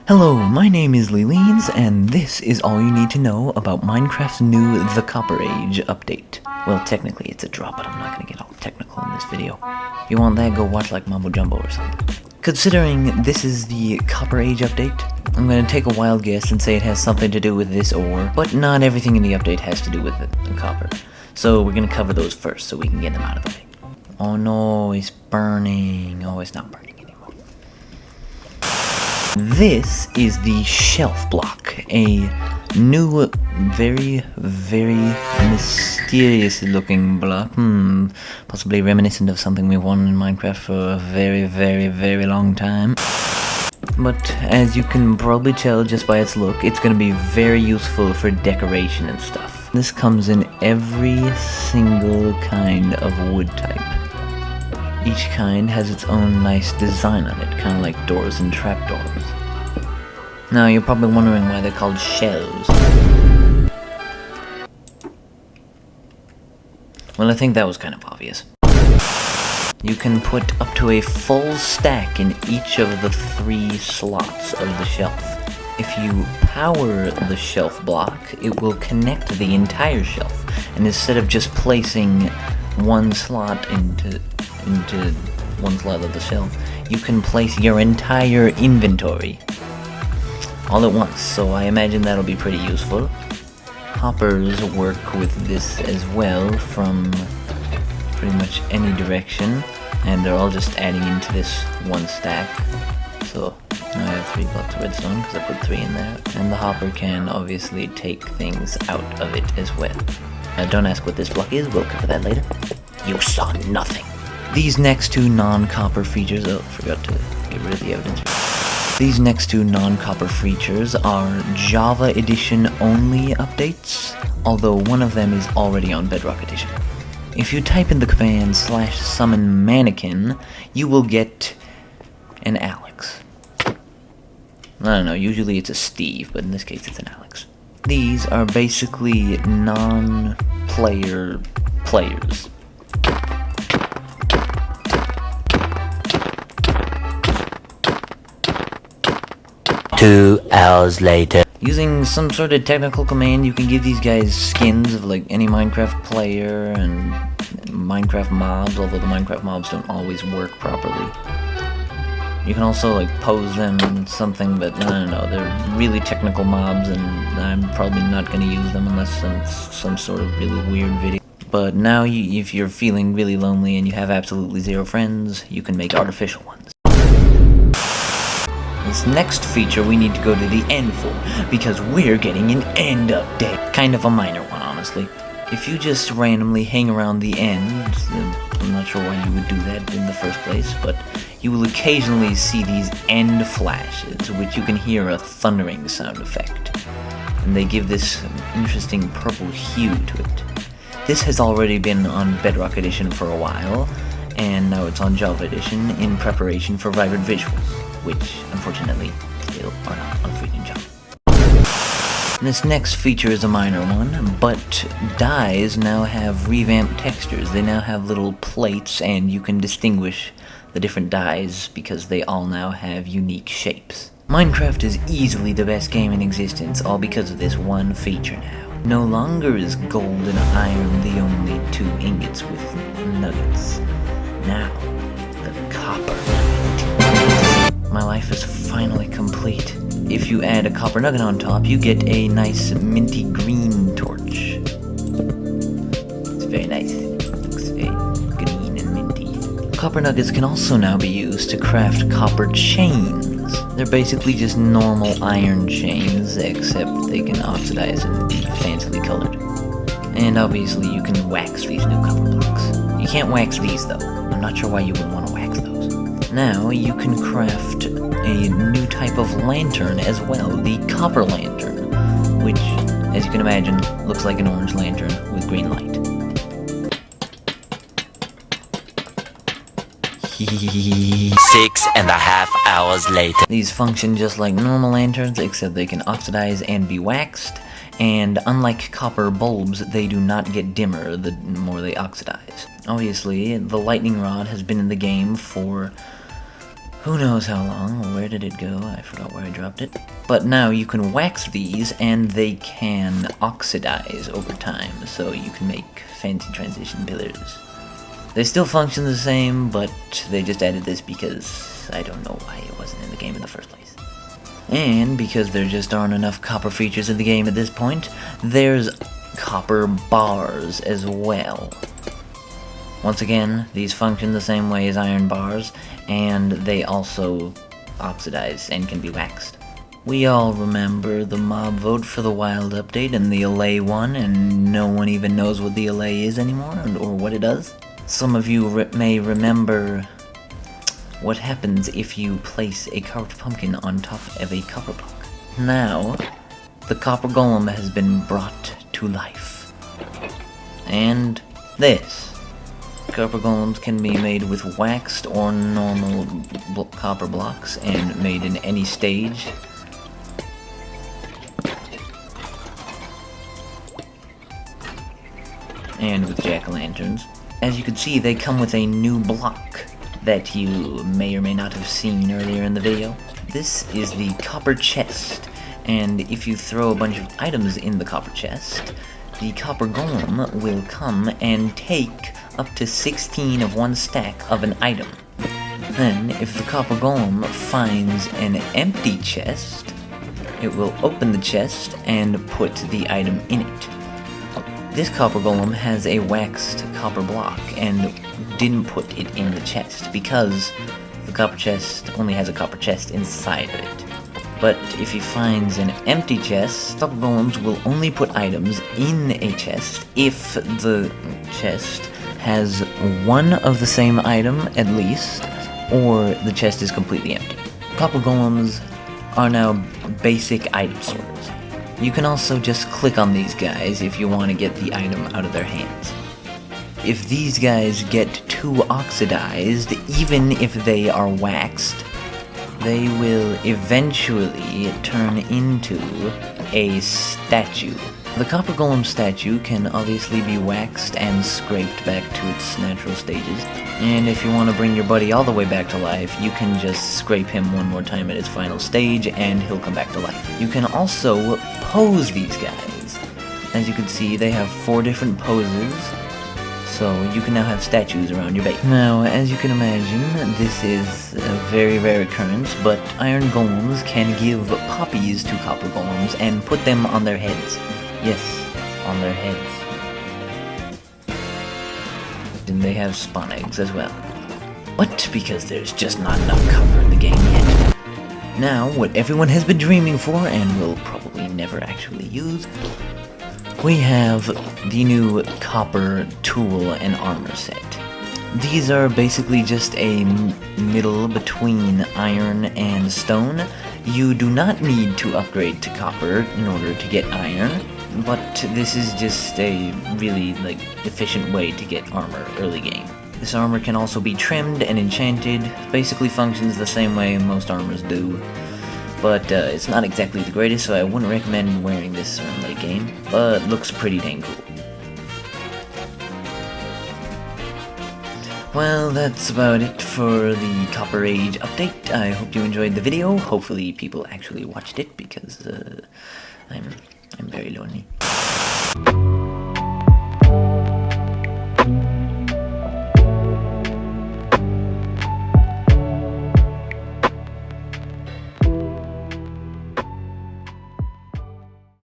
Hello, my name is Leelines, and this is all you need to know about Minecraft's new The Copper Age update. Well, technically it's a drop, but I'm not gonna get all technical in this video. If you want that, go watch like Mambo Jumbo or something. Considering this is the Copper Age update, I'm gonna take a wild guess and say it has something to do with this ore, but not everything in the update has to do with the copper. So we're gonna cover those first so we can get them out of the way. Oh no, it's burning. Oh, it's not burning. This is the shelf block, a new, very mysterious looking block, possibly reminiscent of something we've won in Minecraft for a very long time. But as you can probably tell just by its look, it's going to be very useful for decoration and stuff. This comes in every single kind of wood type. Each kind has its own nice design on it, kind of like doors and trapdoors. Now, you're probably wondering why they're called shelves. Well, I think that was kind of obvious. You can put up to a full stack in each of the 3 slots of the shelf. If you power the shelf block, it will connect the entire shelf, and instead of just placing one slot into one slot of the shelf, you can place your entire inventory all at once, so I imagine that'll be pretty useful. Hoppers work with this as well from pretty much any direction, and they're all just adding into this one stack. So now I have 3 blocks of redstone because I put 3 in there, and the hopper can obviously take things out of it as well. Now don't ask what this block is, we'll cover that later. You saw nothing. These next 2 non-copper features, oh, forgot to get rid of the evidence. These next 2 non-copper features are Java Edition only updates, although one of them is already on Bedrock Edition. If you type in the command /summon mannequin, you will get an Alex. I don't know, usually it's a Steve, but in this case it's an Alex. These are basically non-player players. 2 hours later. Using some sort of technical command, you can give these guys skins of like any Minecraft player and Minecraft mobs, although the Minecraft mobs don't always work properly. You can also like pose them in something, but I don't know, they're really technical mobs and I'm probably not going to use them unless some sort of really weird video. But now if you're feeling really lonely and you have absolutely 0 friends, you can make artificial ones. This next feature we need to go to the end for, because we're getting an end update. Kind of a minor one, honestly. If you just randomly hang around the end, I'm not sure why you would do that in the first place, but you will occasionally see these end flashes, which you can hear a thundering sound effect. And they give this interesting purple hue to it. This has already been on Bedrock Edition for a while, and now it's on Java Edition in preparation for vibrant visuals, which unfortunately still are not on freaking Java. This next feature is a minor one, but dyes now have revamped textures. They now have little plates, and you can distinguish the different dyes because they all now have unique shapes. Minecraft is easily the best game in existence, all because of this one feature now. No longer is gold and iron the only 2 ingots with nuggets. Now, the copper nugget. My life is finally complete. If you add a copper nugget on top, you get a nice minty green torch. It's very nice. It looks very green and minty. Copper nuggets can also now be used to craft copper chains. They're basically just normal iron chains, except they can oxidize and be fancily colored. And obviously you can wax these new copper blocks. You can't wax these though. I'm not sure why you would want to wax those. Now you can craft a new type of lantern as well, the copper lantern, which, as you can imagine, looks like an orange lantern with green light. 6.5 hours later. These function just like normal lanterns, except they can oxidize and be waxed, and unlike copper bulbs, they do not get dimmer the more they oxidize. Obviously, the lightning rod has been in the game for Who knows how long? Where did it go? I forgot where I dropped it. But now you can wax these, and they can oxidize over time, so you can make fancy transition pillars. They still function the same, but they just added this because I don't know why it wasn't in the game in the first place. And because there just aren't enough copper features in the game at this point, there's copper bars as well. Once again, these function the same way as iron bars, and they also oxidize and can be waxed. We all remember the mob vote for the wild update and the allay one, and no one even knows what the allay is anymore, or what it does. Some of you may remember what happens if you place a carved pumpkin on top of a copper block. Now, the copper golem has been brought to life. And this. Copper golems can be made with waxed or normal copper blocks and made in any stage. And with jack-o'-lanterns. As you can see, they come with a new block that you may or may not have seen earlier in the video. This is the copper chest, and if you throw a bunch of items in the copper chest, the copper golem will come and take up to 16 of one stack of an item. Then, if the copper golem finds an empty chest, it will open the chest and put the item in it. This copper golem has a waxed copper block and didn't put it in the chest because the copper chest only has a copper chest inside of it. But if he finds an empty chest, copper golems will only put items in a chest if the chest has one of the same item at least, or the chest is completely empty. Copper golems are now basic item sorters. You can also just click on these guys if you want to get the item out of their hands. If these guys get too oxidized, even if they are waxed, they will eventually turn into a statue. The copper golem statue can obviously be waxed and scraped back to its natural stages. And if you want to bring your buddy all the way back to life, you can just scrape him one more time at his final stage and he'll come back to life. You can also pose these guys. As you can see, they have 4 different poses, so you can now have statues around your base. Now, as you can imagine, this is a very rare occurrence, but iron golems can give poppies to copper golems and put them on their heads. Yes, on their heads. And they have spawn eggs as well. But because there's just not enough copper in the game yet. Now, what everyone has been dreaming for and will probably never actually use, we have the new copper tool and armor set. These are basically just a middle between iron and stone. You do not need to upgrade to copper in order to get iron, but this is just a really efficient way to get armor early game. This armor can also be trimmed and enchanted, basically functions the same way most armors do. But it's not exactly the greatest, so I wouldn't recommend wearing this in late game, but looks pretty dang cool. Well, that's about it for the Copper Age update. I hope you enjoyed the video. Hopefully people actually watched it, because I'm very lonely.